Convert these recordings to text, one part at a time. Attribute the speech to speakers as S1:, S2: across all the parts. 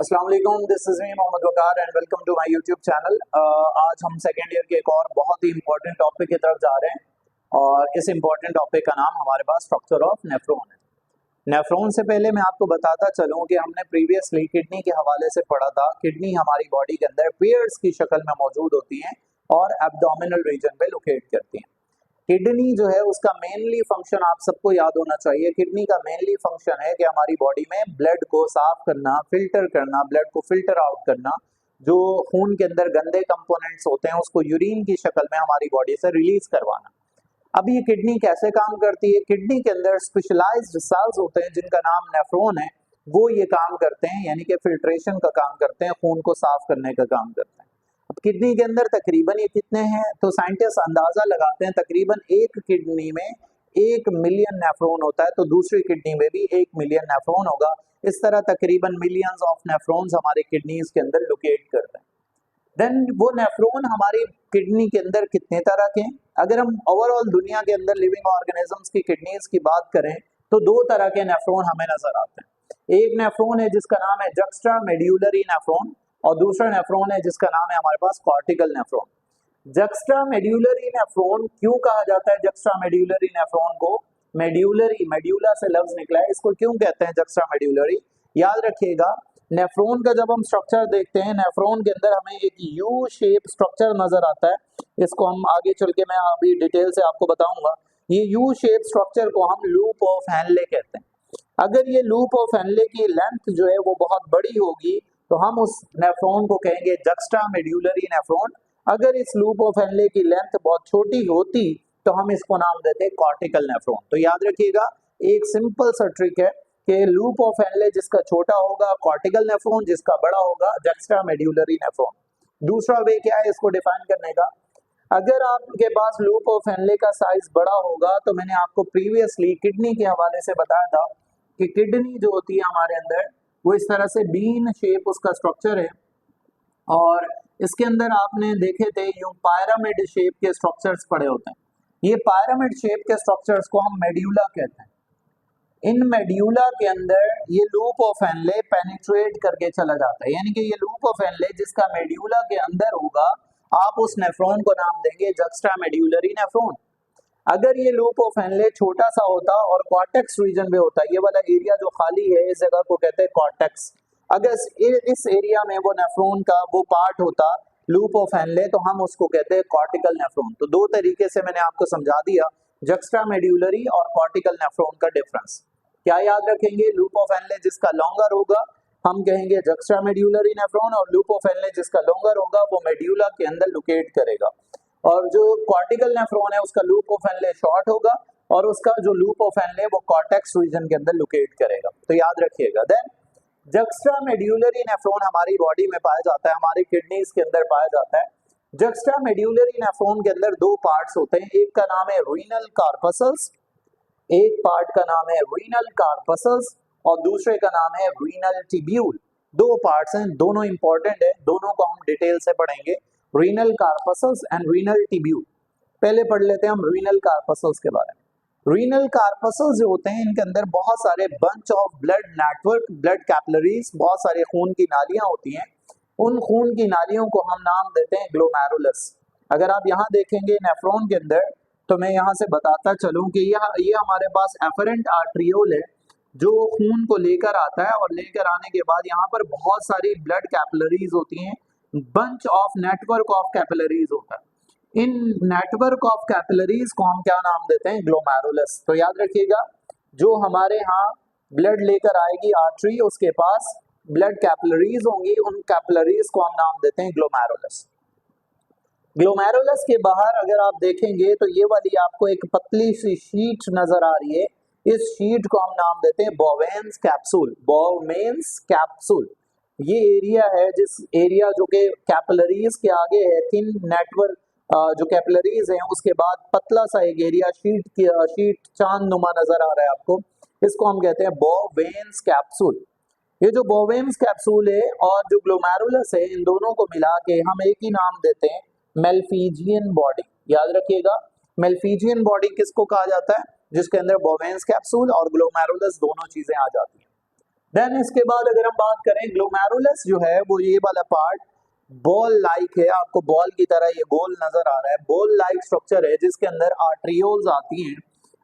S1: अस्सलाम वालेकुम, this is me Mohammad Waqar and welcome to my YouTube channel. आज हम सेकेंड ईयर के एक और बहुत ही इंपॉर्टेंट टॉपिक की तरफ जा रहे हैं और इस इंपॉर्टेंट टॉपिक का नाम हमारे पास स्ट्रक्चर ऑफ नेफ्रॉन है। नेफ्रॉन से पहले मैं आपको बताता चलूं कि हमने प्रीवियसली किडनी के हवाले से पढ़ा था। किडनी हमारी बॉडी के अंदर पेयर्स की शक्ल में मौजूद होती हैं और एब्डोमिनल रीजन पे लोकेट करती हैं। किडनी जो है उसका मेनली फंक्शन आप सबको याद होना चाहिए। किडनी का मेनली फंक्शन है कि हमारी बॉडी में ब्लड को साफ करना, फिल्टर करना, ब्लड को फिल्टर आउट करना, जो खून के अंदर गंदे कंपोनेंट्स होते हैं उसको यूरिन की शक्ल में हमारी बॉडी से रिलीज करवाना। अब ये किडनी कैसे काम करती है? किडनी के अंदर स्पेशलाइज्ड सेल्स होते हैं जिनका नाम नेफ्रॉन है, वो ये काम करते हैं, यानी कि फिल्ट्रेशन का काम करते हैं, खून को साफ करने का काम करते हैं। अब किडनी के अंदर तकरीबन ये कितने हैं? तो साइंटिस्ट अंदाजा लगाते हैं तकरीबन एक किडनी में 1 मिलियन नेफ्रॉन होता है, तो दूसरी किडनी में भी 1 मिलियन नेफ्रॉन होगा। इस तरह तकरीबन मिलियंस ऑफ नेफ्रॉन्स हमारे किडनीज के अंदर लोकेट करते हैं। देन वो नेफ्रॉन हमारी किडनी के अंदर कितने तरह के हैं? अगर हम ओवरऑल दुनिया के अंदर लिविंग ऑर्गेनिजम्स की किडनीज की बात करें तो 2 तरह के नेफ्रॉन हमें नजर आते हैं। एक नेफ्रॉन है जिसका नाम है जक्स्ट्रा मेड्यूलरी नेफ्रॉन और दूसरा नेफ्रॉन है जिसका नाम है हमारे पास cortical nephron. Juxtamedullary nephron क्यों कहा जाता है? जक्स्ट्रा मेड्यूलरी नेफ्रॉन को मेड्यूलरी, मेड्यूला से लफ्ज निकला है, इसको क्यों कहते हैं जक्स्ट्रा मेड्यूलरी? याद रखिएगा, नेफ्रॉन का जब हम स्ट्रक्चर देखते हैं, नेफ्रॉन के अंदर हमें एक यू शेप स्ट्रक्चर नजर आता है। इसको हम आगे चल के मैं अभी डिटेल से आपको बताऊंगा। ये यू शेप स्ट्रक्चर को हम लूप ऑफ हेनले कहते हैं। अगर ये लूप ऑफ हेनले की लेंथ जो है वो बहुत बड़ी होगी तो हम उस नेफ्रॉन को कहेंगे जक्स्ट्रा मेड्यूलरी नेफ्रॉन। अगर इस लूप ऑफ हेनले की लेंथ बहुत छोटी होती तो हम इसको नाम देते हैं कॉर्टिकल नेफ्रॉन। तो याद रखिएगा, एक सिंपल सा ट्रिक है कि लूप ऑफ हेनले जिसका छोटा होगा कॉर्टिकल नेफ्रॉन, जिसका बड़ा होगा जक्स्ट्रा मेड्यूलरी नेफ्रॉन। दूसरा वे क्या है इसको डिफाइन करने का? अगर आपके पास लूप ऑफ हेनले का साइज बड़ा होगा तो मैंने आपको प्रीवियसली किडनी के हवाले से बताया था कि किडनी जो होती है हमारे अंदर वो इस तरह से बीन शेप उसका स्ट्रक्चर है और इसके अंदर आपने देखे थे यूं पायरामिड शेप के स्ट्रक्चर्स पड़े होते हैं। ये पायरामिड शेप के स्ट्रक्चर्स को हम मेड्यूला कहते हैं। इन मेड्यूला के अंदर ये लूप ऑफ हेनले पेनिट्रेट करके चला जाता है, यानी कि ये लूप ऑफ हेनले जिसका मेड्यूला के अंदर होगा आप उस नेफ्रॉन को नाम देंगे जक्स्ट्रा मेड्यूलरी नेफ्रॉन। अगर ये लूप ऑफ हेनले छोटा सा होता और कॉर्टेक्स रीजन में होता, ये वाला एरिया जो खाली है इस जगह को कहते हैं कॉर्टेक्स, अगर इस एरिया में वो नेफ्रॉन का वो पार्ट होता लूप ऑफ हेनले तो हम उसको कहते हैं कॉर्टिकल नेफ्रॉन। तो 2 तरीके से मैंने आपको समझा दिया जक्स्ट्रा मेड्यूलरी और कॉर्टिकल नेफ्रॉन का डिफरेंस। क्या याद रखेंगे? लूप ऑफ हेनले जिसका लॉन्गर होगा हम कहेंगे जक्स्ट्रा मेड्यूलरी नेफ्रॉन और लूप ऑफ हेनले जिसका लॉन्गर होगा वो मेड्यूला के अंदर लोकेट करेगा। और जो कॉर्टिकल नेफ्रॉन है उसका लूप ऑफ हेनले शॉर्ट होगा और उसका जो लूप ऑफ हेनले वो कॉर्टेक्स रीजन के अंदर लोकेट करेगा। तो याद रखिएगा। देन जक्स्ट्रा मेड्यूलरी नेफ्रॉन हमारी बॉडी में पाया जाता है, हमारी किडनीज के अंदर पाया जाता है। जक्स्ट्रा मेड्यूलरी नेफ्रॉन के अंदर 2 पार्ट्स होते हैं, एक का नाम है रीनल कार्पसल्स, एक पार्ट का नाम है रीनल कार्पसल्स और दूसरे का नाम है रीनल टिब्यूल। 2 पार्ट्स हैं, दोनों इंपॉर्टेंट है, दोनों को हम डिटेल से पढ़ेंगे, renal corpuscles and renal tubule. पहले पढ़ लेते हैं हम रीनल कार्पसल्स के बारे में। रीनल कार्पसल्स जो होते हैं इनके अंदर बहुत सारे bunch of blood network, blood capillaries, बहुत सारे खून की नालियां होती हैं। उन खून की नालियों को हम नाम देते हैं ग्लोमेरुलस। अगर आप यहाँ देखेंगे नेफ्रॉन के अंदर तो मैं यहाँ से बताता चलूं कि ये हमारे पास एफरेंट आर्ट्रियोल है जो खून को लेकर आता है और लेकर आने के बाद यहाँ पर बहुत सारी ब्लड कैपिलरीज होती हैं, bunch of network of capillaries होता है। इन नेटवर्क ऑफ कैपिलरीज को हम क्या नाम देते हैं? ग्लोमेरुलस। तो याद रखिएगा, जो हमारे यहाँ ब्लड लेकर आएगी आर्टरी उसके पास ब्लड कैपिलरीज होंगी, उन कैपिलरीज को हम नाम देते हैं ग्लोमेरुलस। ग्लोमेरुलस के बाहर अगर आप देखेंगे तो ये वाली आपको एक पतली सी शीट नजर आ रही है, इस शीट को हम नाम देते हैं बोवेन्स कैप्सूल। बोवेन्स कैप्सूल ये एरिया है, जिस एरिया जो कि कैपिलरीज के आगे है, थिन नेटवर्क जो कैपिलरीज हैं उसके बाद पतला सा एक एरिया शीट चांद नुमा नजर आ रहा है आपको, इसको हम कहते हैं बोवेन्स कैप्सूल। ये जो बोवेन्स कैप्सूल है और जो ग्लोमेरुलस है इन दोनों को मिला के हम एक ही नाम देते हैं मेल्फिजियन बॉडी। याद रखिएगा, मेल्फिजियन बॉडी किसको कहा जाता है? जिसके अंदर बोवेन्स कैप्सूल और ग्लोमेरुलस दोनों चीजें आ जाती हैं। देन इसके बाद अगर हम बात करें ग्लोमेरुलस जो है वो ये वाला पार्ट बॉल लाइक है, आपको बॉल की तरह ये गोल नजर आ रहा है, बॉल लाइक स्ट्रक्चर है जिसके अंदर आर्ट्रियोल्स आती हैं,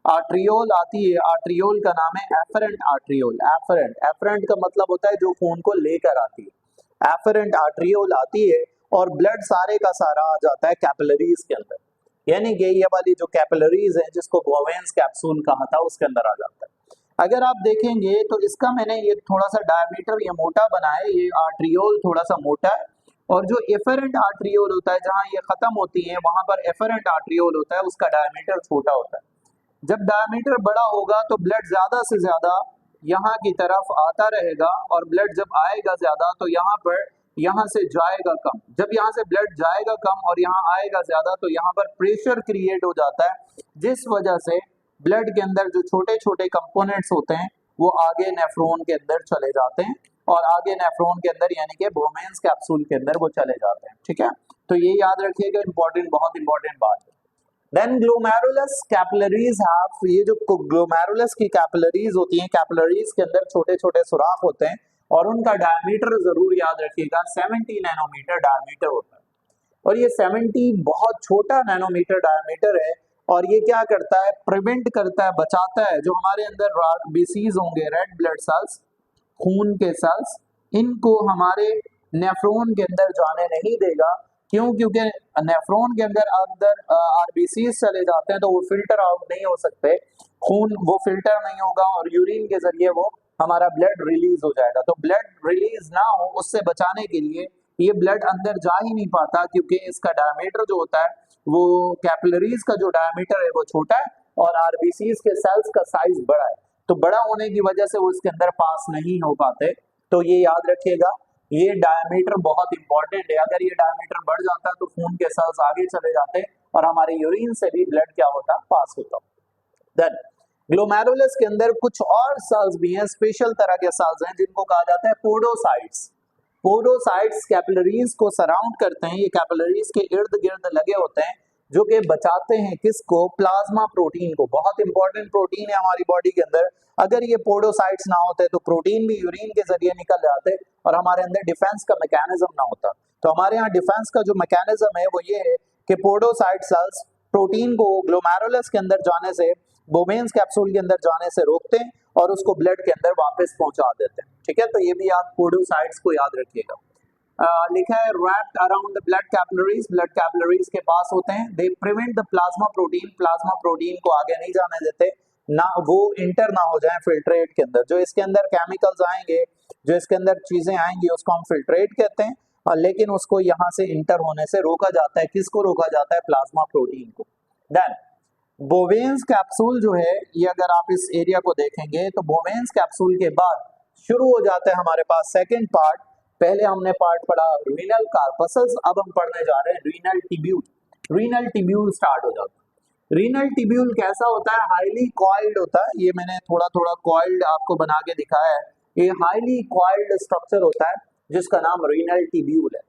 S1: आर्ट्रियोल आती है, आर्ट्रियोल का नाम है एफरेंट आर्ट्रियोल, एफरेंट, एफरेंट का मतलब होता है जो खून को लेकर आती है, एफरेंट आर्ट्रियोल आती है और ब्लड सारे का सारा आ जाता है कैपिलरीज के अंदर, यानी कि ये वाली जो कैपिलरीज है जिसको बोवेंस कैप्सूल कहा था उसके अंदर आ जाता है। अगर आप देखेंगे तो इसका मैंने ये थोड़ा सा डायमीटर ये मोटा बनाया है, ये आर्ट्रियोल थोड़ा सा मोटा है और जो एफरेंट आर्ट्रियोल होता है जहां ये खत्म होती है वहां पर एफरेंट आर्ट्रियोल होता है, उसका डायमीटर छोटा होता है। जब डायमीटर बड़ा होगा तो ब्लड ज्यादा से ज्यादा यहाँ की तरफ आता रहेगा और ब्लड जब आएगा ज्यादा तो यहाँ से जाएगा कम, जब यहाँ से ब्लड जाएगा कम और यहाँ आएगा ज्यादा तो यहाँ पर प्रेशर क्रिएट हो जाता है, जिस वजह से ब्लड के अंदर जो छोटे छोटे कंपोनेंट्स होते हैं वो आगे नेफ्रॉन के अंदर चले जाते हैं और आगे नेफ्रॉन के अंदर यानी कि बोवेंस कैप्सूल के अंदर वो चले जाते हैं। ठीक है, तो ये याद रखिएगा, इंपॉर्टेंट, बहुत इंपॉर्टेंट बात है। देन ग्लोमेरुलस कैपिलरीज हैव, ये जो ग्लोमेरुलस की कैपिलरीज होती हैं, कैपिलरीज के अंदर छोटे छोटे सुराख होते हैं और उनका डायमीटर जरूर याद रखिएगा 70 नैनोमीटर डायमीटर होता है और ये 70 बहुत छोटा नैनोमीटर डायमीटर है और ये क्या करता है, प्रिवेंट करता है, बचाता है जो हमारे अंदर बीसीज होंगे, रेड ब्लड सेल्स, खून के सेल्स, इनको हमारे नेफ्रॉन के अंदर जाने नहीं देगा। क्यों? क्योंकि नेफ्रॉन के अंदर आरबीसीज चले जाते हैं तो वो फिल्टर आउट नहीं हो सकते, खून वो फिल्टर नहीं होगा और यूरिन के जरिए वो हमारा ब्लड रिलीज हो जाएगा। तो ब्लड रिलीज ना हो उससे बचाने के लिए ये ब्लड अंदर जा ही नहीं पाता क्योंकि इसका डायमीटर जो होता है वो कैपिलरीज का जो डायमीटर है वो छोटा है और आरबीसीज के सेल्स का साइज बड़ा है, तो बड़ा होने की वजह से वो इसके अंदर पास नहीं हो पाते। तो ये याद रखिएगा, ये डायमीटर बहुत इंपॉर्टेंट है, अगर ये डायमीटर बढ़ जाता है तो खून के सेल्स आगे चले जाते और हमारे यूरिन से भी ब्लड क्या होता, पास होता। देन ग्लोमेरुलस के अंदर कुछ और सेल्स भी हैं, स्पेशल तरह के सेल्स हैं जिनको कहा जाता है पोडोसाइट्स। पोडोसाइट्स कैपिलरीज को सराउंड करते हैं, ये कैपिलरीज के इर्द गिर्द लगे होते हैं जो कि बचाते हैं किसको, प्लाज्मा प्रोटीन को, बहुत इंपॉर्टेंट प्रोटीन है हमारी बॉडी के अंदर। अगर ये पोडोसाइट्स ना होते तो प्रोटीन भी यूरिन के जरिए निकल जाते और हमारे अंदर डिफेंस का मैकेनिज्म ना होता। तो हमारे यहाँ डिफेंस का जो मैकेनिज्म है वो ये है कि पोडोसाइट सेल्स प्रोटीन को ग्लोमेरुलस के अंदर जाने से, बोवेंस कैप्सूल के अंदर जाने से रोकते हैं और उसको ब्लड के अंदर वापस पहुंचा देते हैं। ठीक है, तो ये भी आप पोडोसाइट्स को याद रखिएगा। लिखा है wrapped around the blood capillaries, blood capillaries के पास होते हैं। They prevent the plasma protein, plasma protein को आगे नहीं जाने देते, ना वो इंटर ना हो जाए फिल्ट्रेट के अंदर। जो इसके अंदर केमिकल्स आएंगे, जो इसके अंदर चीजें आएंगी उसको हम फिल्ट्रेट कहते हैं, लेकिन उसको यहाँ से इंटर होने से रोका जाता है। किसको रोका जाता है? प्लाज्मा प्रोटीन को। देन बोवेंस कैप्सूल जो है, ये अगर आप इस एरिया को देखेंगे तो बोवेंस कैप्सूल के बाद शुरू हो जाता है हमारे पास सेकेंड पार्ट। पहले हमने पार्ट पढ़ा रीनल कार्पसल्स, अब हम पढ़ने जा रहे हैं renal tubule. Renal tubule start हो जाता है। रीनल टिब्यूल कैसा होता है? हाईली कॉइल्ड होता है, ये मैंने थोड़ा थोड़ा कॉइल्ड आपको बना के दिखाया है। ये हाईली कॉइल्ड स्ट्रक्चर होता है जिसका नाम रीनल टिब्यूल है।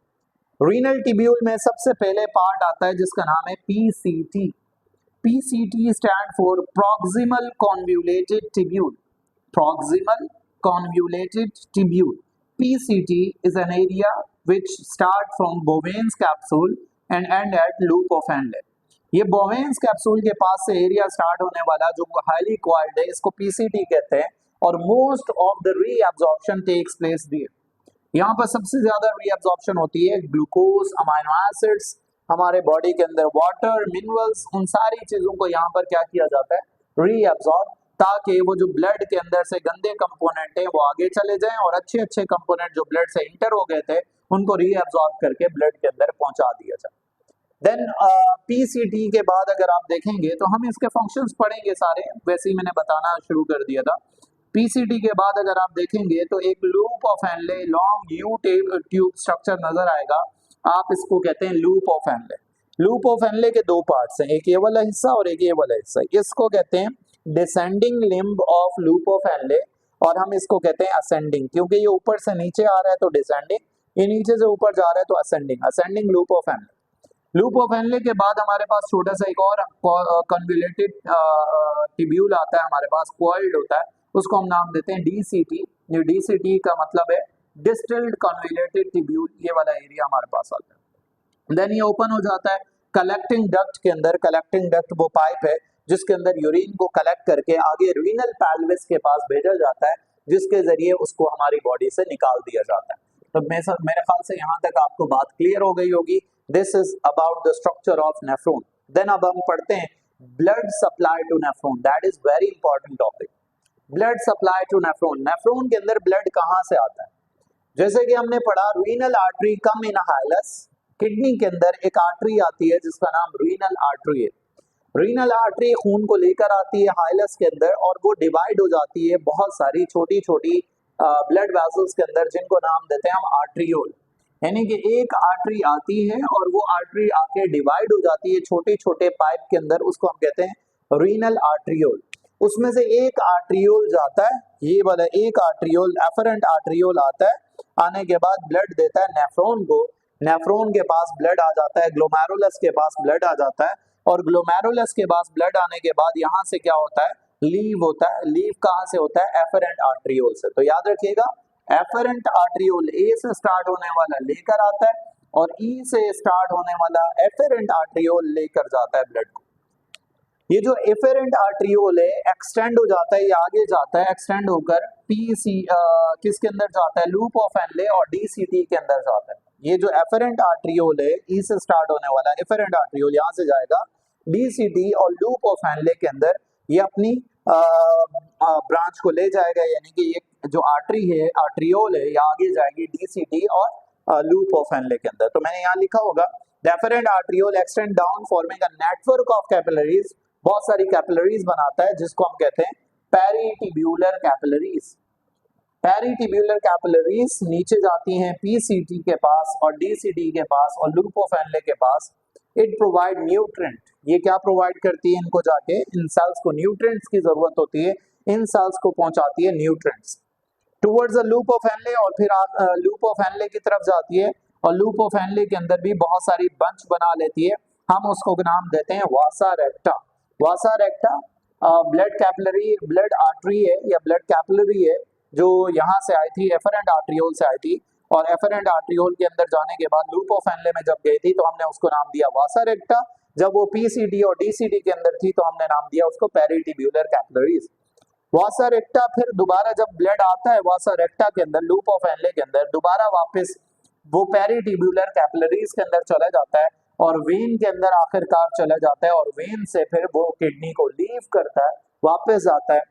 S1: रीनल टिब्यूल में सबसे पहले पार्ट आता है जिसका नाम है PCT. PCT stand for proximal convoluted tubule. Proximal convoluted tubule. PCT is an area which start from Bowen's capsule and end at loop of Henle. ये बोवेंस कैप्सूल के पास से एरिया स्टार्ट होने वाला जो हाईली कॉइल्ड है इसको पीसीटी कहते हैं और most of the reabsorption takes place there. यहाँ पर सबसे ज्यादा रीअब्जॉर्प्शन होती है ग्लूकोज, अमाइनो एसिड्स, हमारे बॉडी के अंदर वाटर, मिनरल्स, उन सारी चीजों को यहाँ पर क्या किया जाता है? रीअब्जॉर्ब, ताकि वो जो ब्लड के अंदर से गंदे कंपोनेंट है वो आगे चले जाएं और अच्छे अच्छे कंपोनेंट जो ब्लड से इंटर हो गए थे उनको रीअब्जॉर्ब करके ब्लड के अंदर पहुंचा दिया जाए। देन पीसीटी के बाद अगर आप देखेंगे तो हम इसके फंक्शंस पढ़ेंगे सारे, वैसे ही मैंने बताना शुरू कर दिया था। पीसीटी के बाद अगर आप देखेंगे तो एक loop of Henle, long you tube structure नजर आएगा, आप इसको कहते हैं loop of Henle. Loop of Henle के दो पार्ट्स हैं, एक ये वाला हिस्सा और एक ये वाला हिस्सा। इसको कहते हैं descending limb of loop of Henle और हम इसको कहते हैं असेंडिंग, क्योंकि ये ऊपर से नीचे आ रहा है तो डिसेंडिंग, ये नीचे से ऊपर जा रहा है तो ascending. Ascending loop of Henle. Loop of Henle के बाद हमारे पास छोटा सा एक और कन्वोल्यूटेड टिब्यूल आता है हमारे पास, कॉइल्ड होता है, उसको हम नाम देते हैं DCT। ये DCT का मतलब है डिस्टिल्ड कन्वोल्यूटेड ट्यूब्यूल, ये वाला एरिया हमारे पास आता है। देन ये ओपन हो जाता है कलेक्टिंग डक्ट के अंदर। कलेक्टिंग डक्ट वो पाइप है जिसके अंदर यूरिन को कलेक्ट करके आगे रीनल पेल्विस के पास भेजा जाता है, जिसके जरिए उसको हमारी बॉडी से निकाल दिया जाता है। तो मेरे ख्याल से यहाँ तक आपको बात क्लियर हो गई होगी। This is about the structure of nephron. Then अब हम पढ़ते हैं blood supply to nephron. That is very important topic. Blood supply to nephron. Nephron के अंदर ब्लड कहाँ से आता है? जैसे कि हमने पढ़ा रीनल आर्टरी कम इन हाइलस। किडनी के अंदर एक आर्टरी आती है जिसका नाम रीनल आर्टरी है। रीनल आर्टरी खून को लेकर आती है हाइलस के अंदर और वो डिवाइड हो जाती है बहुत सारी छोटी छोटी ब्लड वेसल्स के अंदर, जिनको नाम देते हैं हम आर्टरियोल। यानी कि एक आर्टरी आती है और वो आर्टरी आके डिवाइड हो जाती है छोटे छोटे पाइप के अंदर, उसको हम कहते हैं रीनल आर्टरियोल। उसमें से एक आर्टरियोल जाता है, ये वाला एक आर्टरियोल एफरेंट आर्टरियोल आता है, आने के बाद ब्लड देता है नेफ्रॉन को। नेफ्रॉन के पास ब्लड आ जाता है, ग्लोमेरुलस के पास ब्लड आ जाता है और ग्लोमेरुलस के पास ब्लड आने के बाद यहाँ से क्या होता है, लीव होता है। लीव कहाँ से होता है? एफरेंट आर्टरियोल से। तो याद रखिएगा एफरेंट आर्टरियोल ए से स्टार्ट होने वाला लेकर आता है और ई से स्टार्ट होने वाला एफरेंट आर्टरियोल लेकर जाता है ब्लड को। ये जो एफरेंट आर्टरियोल है एक्सटेंड हो जाता है, ये आगे जाता है एक्सटेंड होकर पीसी किसके अंदर जाता है? लूप ऑफ एनले और डीसीटी के अंदर जाता है। ये जो एफरेंट आर्टरियोल है ई से स्टार्ट होने वाला एफरेंट आर्टरियोल यहाँ से जाएगा डीसीटी और लूप ऑफ एनले के अंदर, ये अपनी ब्रांच को ले जाएगा। यानी कि ये जो आर्टरी है आर्टरियोल है ये आगे जाएगी डीसीटी और लूप ऑफ एनले के अंदर। तो मैंने यहाँ लिखा होगा the efferent arteriole extend down forming a network of capillaries. बहुत सारी कैपिलरीज बनाता है जिसको हम कहते हैं पेरिटिब्यूलर कैपिलरीज। पेरिटिब्यूलर कैपिलरीज नीचे जाती हैं पीसीटी के पास और डीसीटी के पास और लूप ऑफ एनले के पास। It provide nutrient. ये क्या प्रोवाइड करती है? इनको जाके इन सेल्स को न्यूट्रिएंट्स की जरूरत होती है, इन सेल्स को पहुंचाती है nutrients towards the loop of Henle और फिर लूप ऑफ एनले की तरफ जाती है और लूप ऑफ एनले के अंदर भी बहुत सारी बंच बना लेती है। हम उसको नाम देते हैं vasa recta. Vasa recta blood capillary blood artery है या ब्लड कैपिलरी है जो यहाँ से आई थी, एफरेंट आर्टरियोल से आई थी और एफरेंट आर्टरियोल के अंदर जाने के बाद लूप ऑफ एनले में जब गई थी तो हमने उसको नाम दिया वासा रेक्टा। जब वो पीसीटी और डीसीटी के अंदर थी तो हमने नाम दिया उसको पेरिटिब्यूलर कैपिलरीज। वासा रेक्टा फिर दोबारा जब ब्लड आता है वासा रेक्टा के अंदर लूप ऑफ एनले के अंदर, दोबारा वापस वो पेरिटिब्यूलर कैपिलरीज के अंदर चला जाता है और वेन के अंदर आखिरकार चला जाता है और वेन से फिर वो किडनी को लीव करता है, वापस आता है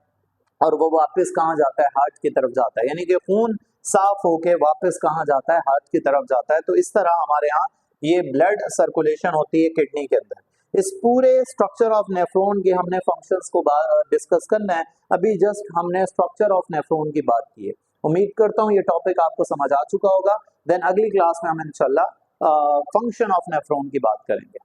S1: और वो वापस कहाँ जाता है? हार्ट की तरफ जाता है। यानी कि खून साफ होके वापस कहाँ जाता है? हार्ट की तरफ जाता है। तो इस तरह हमारे यहाँ ये ब्लड सर्कुलेशन होती है किडनी के अंदर। इस पूरे स्ट्रक्चर ऑफ नेफ्रॉन के हमने फंक्शंस को डिस्कस करना है। अभी जस्ट हमने स्ट्रक्चर ऑफ नेफ्रॉन की बात की है। उम्मीद करता हूँ ये टॉपिक आपको समझ आ चुका होगा। देन अगली क्लास में हम इंशाल्लाह फंक्शन ऑफ नेफ्रॉन की बात करेंगे।